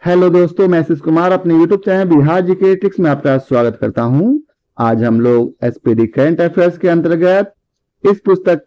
Hello दोस्तों, मैं आशीष कुमार अपने YouTube channel Bihar GK tricks में आपका स्वागत करता हूं। आज हम लोग एसपीडी करंट अफेयर्स के अंतर्गत इस पुस्तक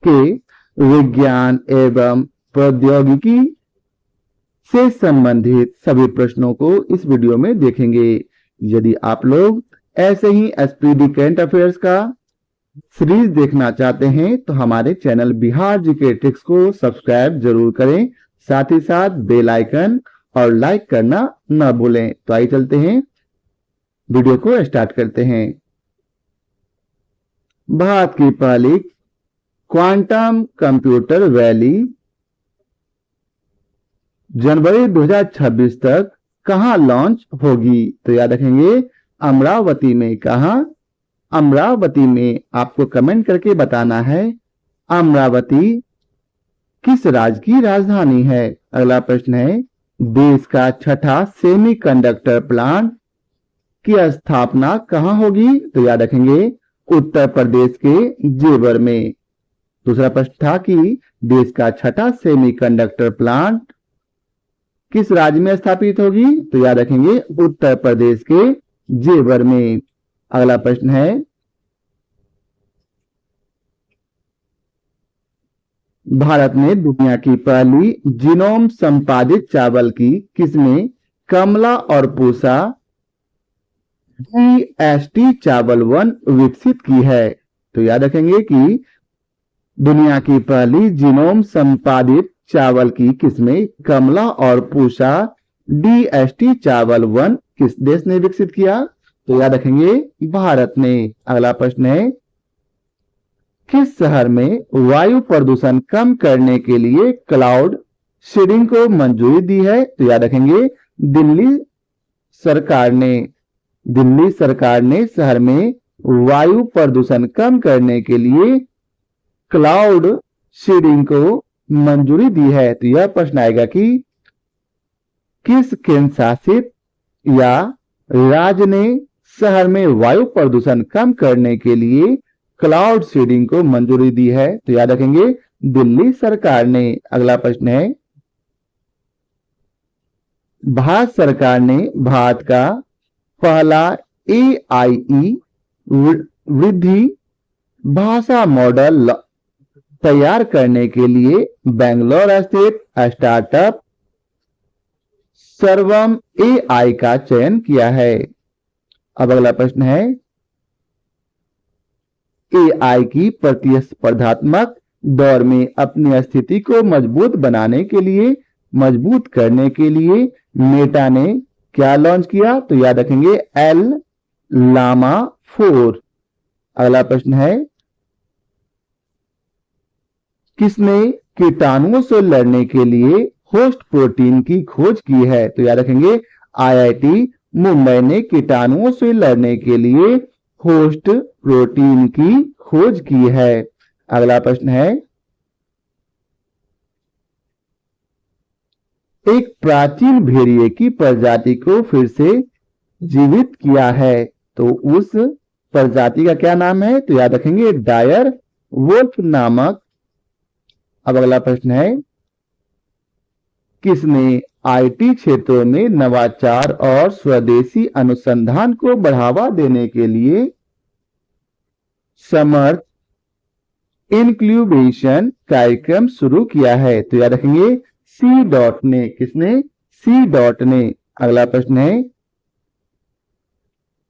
के विज्ञान एवं प्रौद्योगिकी से संबंधित सभी प्रश्नों को इस वीडियो में देखेंगे। यदि आप लोग ऐसे ही एसपीडी करंट अफेयर्स का सीरीज देखना चाहते हैं तो हमारे चैनल बिहार जीके ट्रिक्स को सब्सक्राइब जरूर करें, साथ ही साथ बेल आइकन और लाइक करना न भूलें। तो आइए चलते हैं, वीडियो को स्टार्ट करते हैं। भारत की पहली क्वांटम कंप्यूटर वैली जनवरी 2026 तक कहां लॉन्च होगी? तो याद रखेंगे अमरावती में। कहां? अमरावती में। आपको कमेंट करके बताना है अमरावती किस राज्य की राजधानी है। अगला प्रश्न है, देश का छठा सेमीकंडक्टर प्लांट की स्थापना कहां होगी? तो याद रखेंगे उत्तर प्रदेश के जेवर में। दूसरा प्रश्न था कि देश का छठा सेमीकंडक्टर प्लांट किस राज्य में स्थापित होगी? तो याद रखेंगे उत्तर प्रदेश के जेवर में। अगला प्रश्न है, भारत में दुनिया की पहली जीनोम संपादित चावल की किस्में कमला और पूसा GST चावल 1 विकसित की है? तो याद रखेंगे कि दुनिया की पहली जीनोम संपादित चावल की किस्में कमला और पूसा DST चावल 1 किस देश ने विकसित किया? तो याद रखेंगे भारत ने। अगला प्रश्न है, किस शहर में वायु प्रदूषण कम करने के लिए क्लाउड सीडिंग को मंजूरी दी है? तो याद रखेंगे दिल्ली सरकार ने। दिल्ली सरकार ने शहर में वायु प्रदूषण कम करने के लिए क्लाउड सीडिंग को मंजूरी दी है। तो यह प्रश्न आएगा कि किस केंद्र शासित या राज्य ने शहर में वायु प्रदूषण कम करने के लिए क्लाउड सीडिंग को मंजूरी दी है? तो याद रखेंगे दिल्ली सरकार ने। अगला प्रश्न है, भारत सरकार ने भारत का पहला AIE वृद्धि भाषा मॉडल तैयार करने के लिए बेंगलोर स्थित स्टार्टअप सर्वम AI का चयन किया है। अब अगला प्रश्न है, AI की प्रतिस्पर्धात्मक दौर में अपनी स्थिति को मजबूत करने के लिए मेटा ने क्या लॉन्च किया? तो याद रखेंगे llama 4। अगला प्रश्न है, किसने कीटाणुओं से लड़ने के लिए होस्ट प्रोटीन की खोज की है? तो याद रखेंगे IIT मुंबई ने कीटाणुओं से लड़ने के लिए होस्ट प्रोटीन की खोज की है। अगला प्रश्न है, एक प्राचीन भेड़िए की प्रजाति को फिर से जीवित किया है, तो उस प्रजाति का क्या नाम है? तो याद रखेंगे डायर वुल्फ नामक। अब अगला प्रश्न है, किसने IT क्षेत्रों में नवाचार और स्वदेशी अनुसंधान को बढ़ावा देने के लिए समर्थ इनक्यूबेशन कार्यक्रम शुरू किया है? तो याद रखेंगे C. ने। किसने? C. ने। अगला प्रश्न है,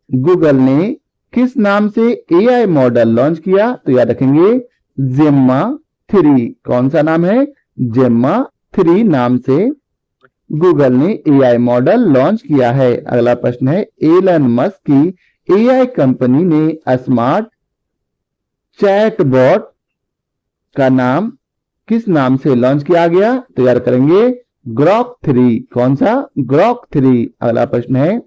गूगल ने किस नाम से AI मॉडल लॉन्च किया? तो याद रखेंगे जेम्मा 3। कौन सा नाम है? जेम्मा 3 नाम से गूगल ने AI मॉडल लॉन्च किया है। अगला प्रश्न है, एलन मस्क की AI कंपनी ने स्मार्ट चैटबॉट का नाम किस नाम से लॉन्च किया गया? तो याद करेंगे ग्रॉक 3। कौन सा? ग्रॉक 3। अगला प्रश्न है,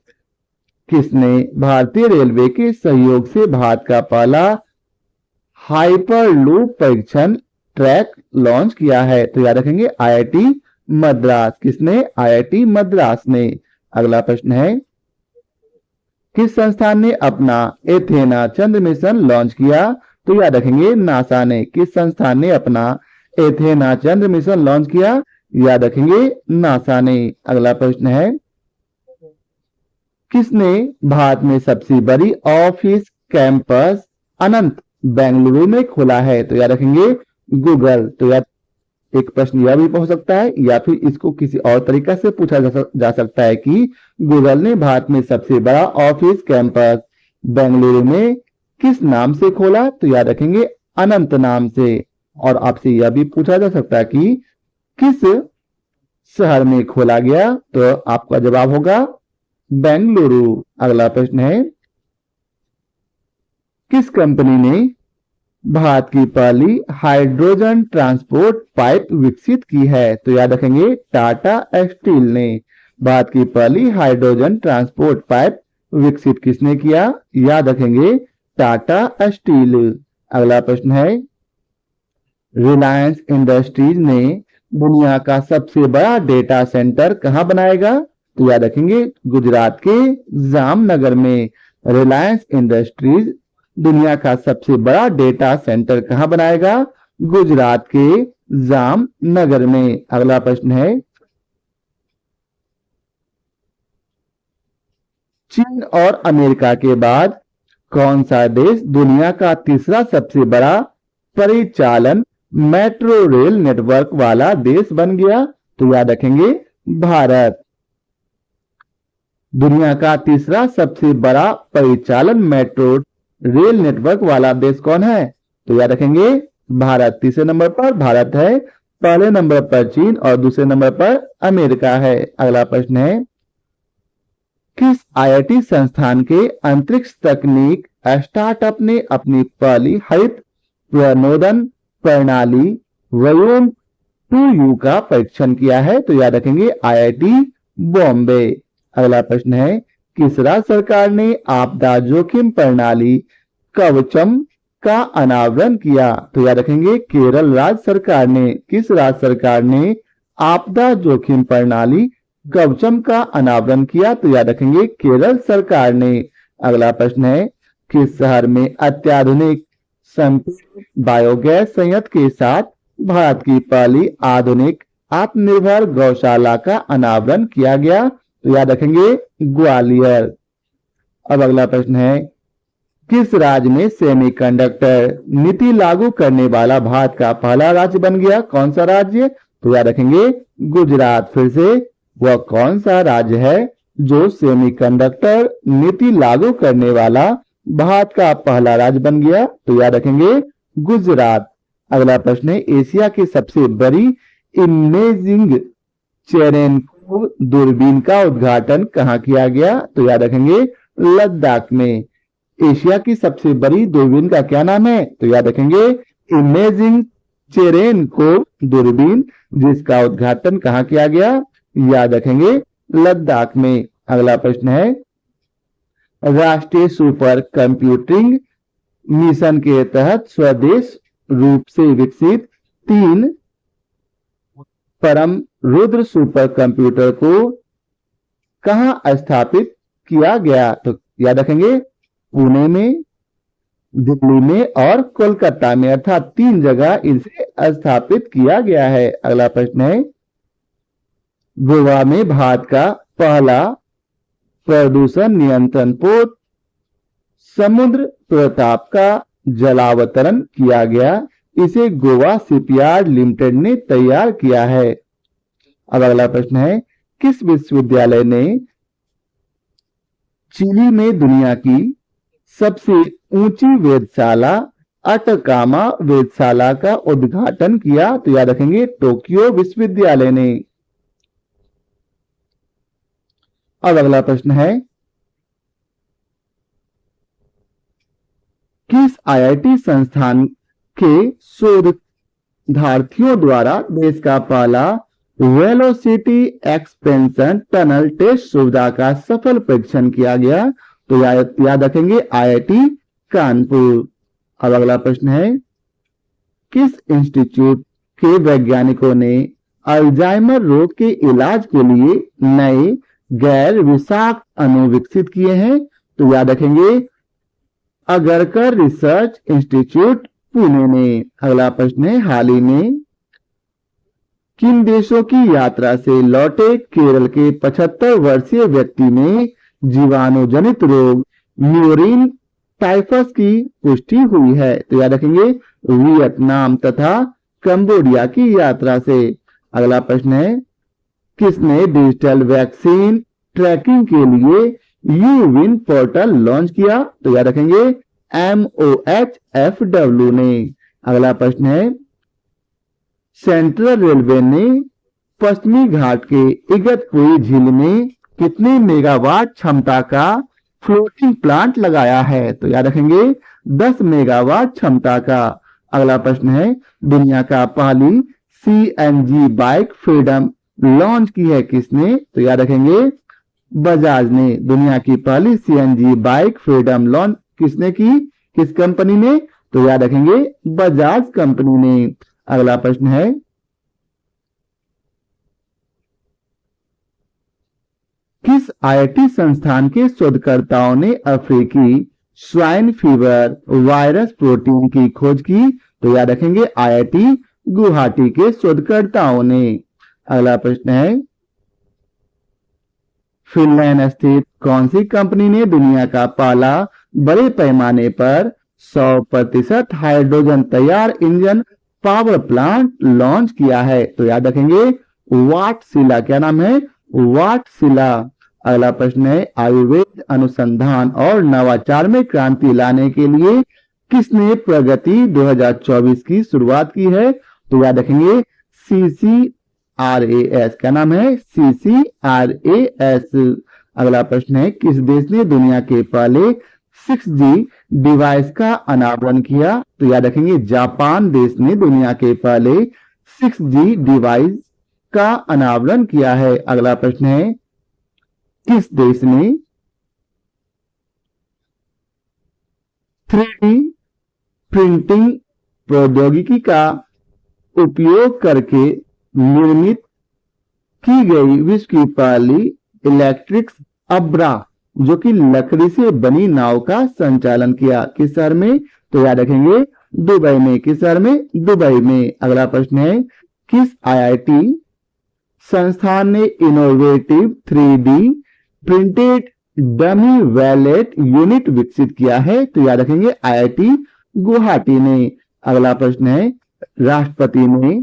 किसने भारतीय रेलवे के सहयोग से भारत का पहला हाइपरलूप परीक्षण ट्रैक लॉन्च किया है? तो याद रखेंगे IIT मद्रास। किसने? IIT मद्रास ने। अगला प्रश्न है, किस संस्थान ने अपना एथेना चंद्र मिशन लॉन्च किया? तो याद रखेंगे नासा ने। किस संस्थान ने अपना एथेना चंद्र मिशन लॉन्च किया? याद रखेंगे नासा ने। अगला प्रश्न है, किसने भारत में सबसे बड़ी ऑफिस कैंपस अनंत बेंगलुरु में खोला है? तो याद रखेंगे गूगल। तो याद एक प्रश्न यह भी हो सकता है या फिर इसको किसी और तरीका से पूछा जा सकता है कि गूगल ने भारत में सबसे बड़ा ऑफिस कैंपस बेंगलुरु में किस नाम से खोला? तो याद रखेंगे अनंत नाम से। और आपसे यह भी पूछा जा सकता है कि किस शहर में खोला गया? तो आपका जवाब होगा बेंगलुरु। अगला प्रश्न है, किस कंपनी ने भारत की पहली हाइड्रोजन ट्रांसपोर्ट पाइप विकसित की है? तो याद रखेंगे टाटा स्टील ने। भारत की पहली हाइड्रोजन ट्रांसपोर्ट पाइप विकसित किसने किया? याद रखेंगे टाटा स्टील। अगला प्रश्न है, रिलायंस इंडस्ट्रीज ने दुनिया का सबसे बड़ा डेटा सेंटर कहां बनाएगा? तो याद रखेंगे गुजरात के जामनगर में। रिलायंस इंडस्ट्रीज दुनिया का सबसे बड़ा डेटा सेंटर कहां बनाएगा? गुजरात के जामनगर में। अगला प्रश्न है, चीन और अमेरिका के बाद कौन सा देश दुनिया का तीसरा सबसे बड़ा परिचालन मेट्रो रेल नेटवर्क वाला देश बन गया? तो याद रखेंगे भारत। दुनिया का तीसरा सबसे बड़ा परिचालन मेट्रो रेल नेटवर्क वाला देश कौन है? तो याद रखेंगे भारत। तीसरे नंबर पर भारत है, पहले नंबर पर चीन और दूसरे नंबर पर अमेरिका है। अगला प्रश्न है, किस आईआईटी संस्थान के अंतरिक्ष तकनीक स्टार्टअप ने अपनी पहली हरित प्रणोदन प्रणाली व्योम 2U का परीक्षण किया है? तो याद रखेंगे आईआईटी बॉम्बे। अगला प्रश्न है, किस राज्य सरकार ने आपदा जोखिम प्रणाली कवचम का अनावरण किया? तो याद रखेंगे केरल राज्य सरकार ने। किस राज्य सरकार ने आपदा जोखिम प्रणाली कवचम का अनावरण किया? तो याद रखेंगे केरल सरकार ने। अगला प्रश्न है, किस शहर में अत्याधुनिक संपीड़ित बायोगैस संयंत्र के साथ भारत की पहली आधुनिक आत्मनिर्भर गौशाला का अनावरण किया गया? तो याद रखेंगे ग्वालियर। अब अगला प्रश्न है, किस राज्य में सेमीकंडक्टर नीति लागू करने वाला भारत का पहला राज्य बन गया? कौन सा राज्य? तो याद रखेंगे गुजरात। फिर से, वह कौन सा राज्य है जो सेमीकंडक्टर नीति लागू करने वाला भारत का पहला राज्य बन गया? तो याद रखेंगे गुजरात। अगला प्रश्न है, एशिया की सबसे बड़ी इमेजिंग चेरेनकोव दूरबीन का उद्घाटन कहां किया गया? तो याद रखेंगे लद्दाख में। एशिया की सबसे बड़ी दूरबीन का क्या नाम है? तो याद रखेंगे इमेजिंग चेरेनकोव दूरबीन, जिसका उद्घाटन कहां किया गया? याद रखेंगे लद्दाख में। अगला प्रश्न है, राष्ट्रीय सुपर कंप्यूटिंग मिशन के तहत स्वदेश रूप से विकसित 3 परम रुद्र सुपर कंप्यूटर को कहां स्थापित किया गया? तो याद रखेंगे पुणे में, दिल्ली में और कोलकाता में, अर्थात 3 जगह इसे स्थापित किया गया है। अगला प्रश्न है, गोवा में भारत का पहला प्रदूषण नियंत्रण पोत समुद्र प्रताप का जलावतरण किया गया। इसे गोवा शिपयार्ड लिमिटेड ने तैयार किया है। अब अगला प्रश्न है, किस विश्वविद्यालय ने चिली में दुनिया की सबसे ऊंची वेधशाला अटकामा वेधशाला का उद्घाटन किया? तो याद रखेंगे टोक्यो विश्वविद्यालय ने। अब अगला प्रश्न है, किस आईआईटी संस्थान के शोधार्थियों द्वारा देश का पहला वेलोसिटी एक्सपेंशन टनल टेस्ट सुविधा का सफल परीक्षण किया गया? तो याद रखेंगे आईआईटी कानपुर। अब अगला प्रश्न है, किस इंस्टीट्यूट के वैज्ञानिकों ने अल्जाइमर रोग के इलाज के लिए नए गैर विषाक्त अणु विकसित किए हैं? तो याद रखेंगे अगरकर रिसर्च इंस्टीट्यूट पुणे ने। अगला प्रश्न है, हाल ही में किन देशों की यात्रा से लौटे केरल के 75 वर्षीय व्यक्ति में जीवाणुजनित रोग म्यूरिन टाइफस की पुष्टि हुई है? तो याद रखेंगे वियतनाम तथा कंबोडिया की यात्रा से। अगला प्रश्न है, किसने डिजिटल वैक्सीन ट्रैकिंग के लिए यूविन पोर्टल लॉन्च किया? तो याद रखेंगे MOHFW ने। अगला प्रश्न है, सेंट्रल रेलवे ने पश्चिमी घाट के इगतपुरी झील में कितने मेगावाट क्षमता का फ्लोटिंग प्लांट लगाया है? तो याद रखेंगे 10 मेगावाट क्षमता का। अगला प्रश्न है, दुनिया का पहली CNG बाइक फ्रीडम लॉन्च की है किसने? तो याद रखेंगे बजाज ने। दुनिया की पहली CNG बाइक फ्रीडम लॉन्च किसने की, किस कंपनी ने? तो याद रखेंगे बजाज कंपनी ने। अगला प्रश्न है, किस IIT संस्थान के शोधकर्ताओं ने अफ्रीकी स्वाइन फीवर वायरस प्रोटीन की खोज की? तो याद रखेंगे IIT गुवाहाटी के शोधकर्ताओं ने। अगला प्रश्न है, फिनलैंड स्थित कौन सी कंपनी ने दुनिया का पहला बड़े पैमाने पर 100% हाइड्रोजन तैयार इंजन पावर प्लांट लॉन्च किया है? तो याद रखेंगे वाटशिला। क्या नाम है? वाटशिला। अगला प्रश्न है, आयुर्वेद अनुसंधान और नवाचार में क्रांति लाने के लिए किसने प्रगति 2024 की शुरुआत की है? तो याद रखेंगे CCRAS। क्या नाम है? CCRAS। अगला प्रश्न है, किस देश ने दुनिया के पहले 6G डिवाइस का अनावरण किया? तो याद रखेंगे जापान देश ने दुनिया के पहले 6G डिवाइस का अनावरण किया है। अगला प्रश्न है, किस देश ने 3D प्रिंटिंग प्रौद्योगिकी का उपयोग करके निर्मित की गई विश्व की पहली इलेक्ट्रिक अब्रा जो कि लकड़ी से बनी नाव का संचालन किया? किस शहर में? तो याद रखेंगे दुबई में। किस शहर में? दुबई में। अगला प्रश्न है, किस IIT संस्थान ने innovative 3D printed dummy wallet unit विकसित किया है? तो याद रखेंगे IIT गुवाहाटी ने। अगला प्रश्न है, राष्ट्रपति ने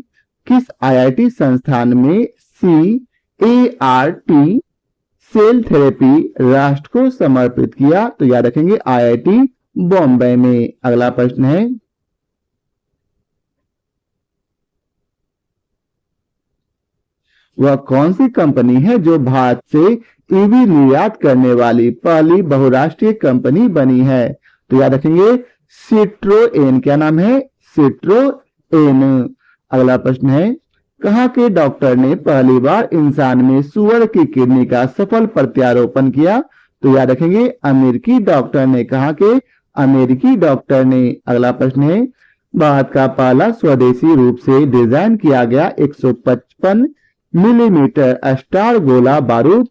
किस IIT संस्थान में CAR-T सेल थेरेपी राष्ट्र को समर्पित किया? तो याद रखेंगे IIT बॉम्बे में। अगला प्रश्न है, वह कौन सी कंपनी है जो भारत से EV निर्यात करने वाली पहली बहुराष्ट्रीय कंपनी बनी है? तो याद रखेंगे सिट्रोएन। क्या नाम है? सिट्रोएन। अगला प्रश्न है, कहाँ के डॉक्टर ने पहली बार इंसान में सुअर की किडनी का सफल प्रत्यारोपण किया? तो याद रखेंगे अमेरिकी डॉक्टर ने। कहाँ के? अमेरिकी डॉक्टर ने। अगला प्रश्न है, भारत का पहला स्वदेशी रूप से डिजाइन किया गया 155 मिलीमीटर स्टार गोला बारूद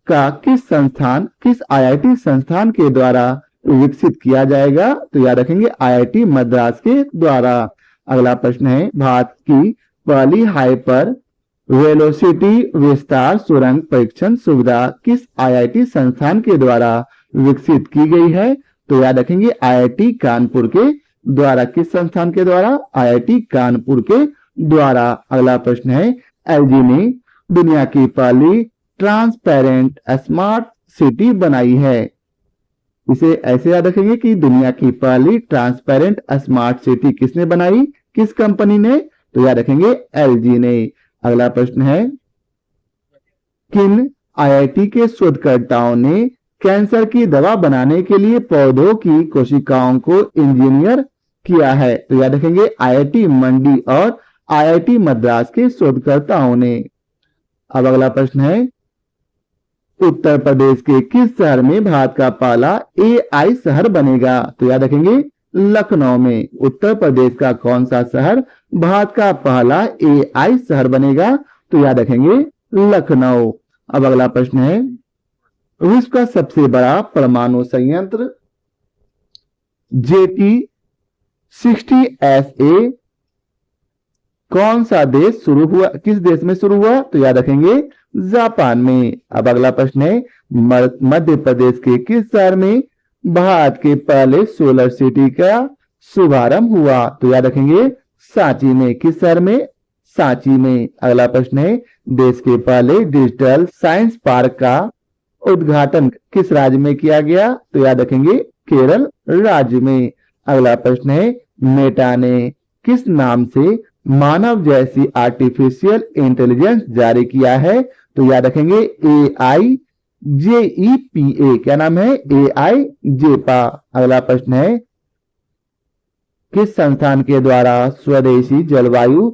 का किस IIT संस्थान के द्वारा विकसित किया जाएगा? तो याद रखेंगे IIT मद्रास के द्वारा। अगला प्रश्न है, भारत की पहली हाइपर वेलोसिटी विस्तार सुरंग परीक्षण सुविधा किस IIT संस्थान के द्वारा विकसित की गई है? तो याद रखेंगे IIT कानपुर के द्वारा। किस संस्थान के द्वारा? IIT कानपुर के द्वारा। अगला प्रश्न है, LG ने दुनिया की पहली ट्रांसपेरेंट स्मार्ट सिटी बनाई है? इसे ऐसे याद रखेंगे कि दुनिया की पहली ट्रांसपेरेंट स्मार्ट सिटी किसने बनाई? किस कंपनी ने? तो याद रखेंगे LG ने। अगला प्रश्न है, किन IIT के शोधकर्ताओं ने कैंसर की दवा बनाने के लिए पौधों की कोशिकाओं को इंजीनियर किया है? तो याद रखेंगे IIT मंडी और IIT मद्रास के शोधकर्ताओं ने। अब अगला प्रश्न है, उत्तर प्रदेश के किस शहर में भारत का पहला AI शहर बनेगा? तो याद रखेंगे लखनऊ में। उत्तर प्रदेश का कौन सा शहर भारत का पहला AI शहर बनेगा? तो याद रखेंगे लखनऊ। अब अगला प्रश्न है, विश्व का सबसे बड़ा परमाणु संयंत्र JT60SA कौन सा देश शुरू हुआ, किस देश में शुरू हुआ? तो याद रखेंगे जापान में। अब अगला प्रश्न है मध्य प्रदेश के किस शहर में भारत के पहले सोलर सिटी का शुभारंभ हुआ? तो याद रखेंगे सांची में। किस शहर में? सांची में। अगला प्रश्न है देश के पहले डिजिटल साइंस पार्क का उद्घाटन किस राज्य में किया गया? तो याद रखेंगे केरल राज्य में। अगला प्रश्न है मेटा ने किस नाम से मानव जैसी आर्टिफिशियल इंटेलिजेंस जारी किया है? तो याद रखेंगे AI JEPA। क्या नाम है? AI जेपा। अगला प्रश्न है किस संस्थान के द्वारा स्वदेशी जलवायु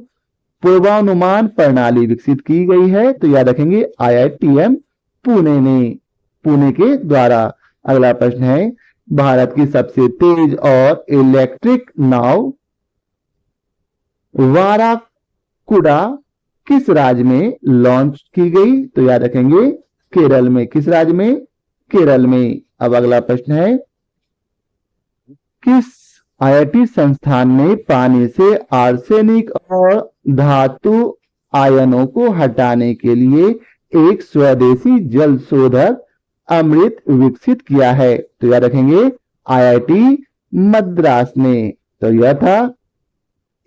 पूर्वानुमान प्रणाली विकसित की गई है? तो याद रखेंगे IITM पुणे ने, पुणे के द्वारा। अगला प्रश्न है भारत की सबसे तेज और इलेक्ट्रिक नाव वाराकुडा किस राज्य में लॉन्च की गई? तो याद रखेंगे केरल में। किस राज्य में? केरल में। अब अगला प्रश्न है किस IIT संस्थान ने पानी से आर्सेनिक और धातु आयनों को हटाने के लिए एक स्वदेशी जल शोधक अमृत विकसित किया है? तो याद रखेंगे IIT मद्रास ने। तो यह था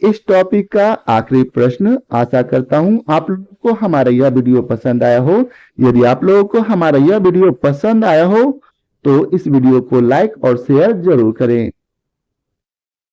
इस टॉपिक का आखिरी प्रश्न। आशा करता हूं आप लोगों को हमारा यह वीडियो पसंद आया हो। यदि आप लोगों को हमारा यह वीडियो पसंद आया हो तो इस वीडियो को लाइक और शेयर जरूर करें।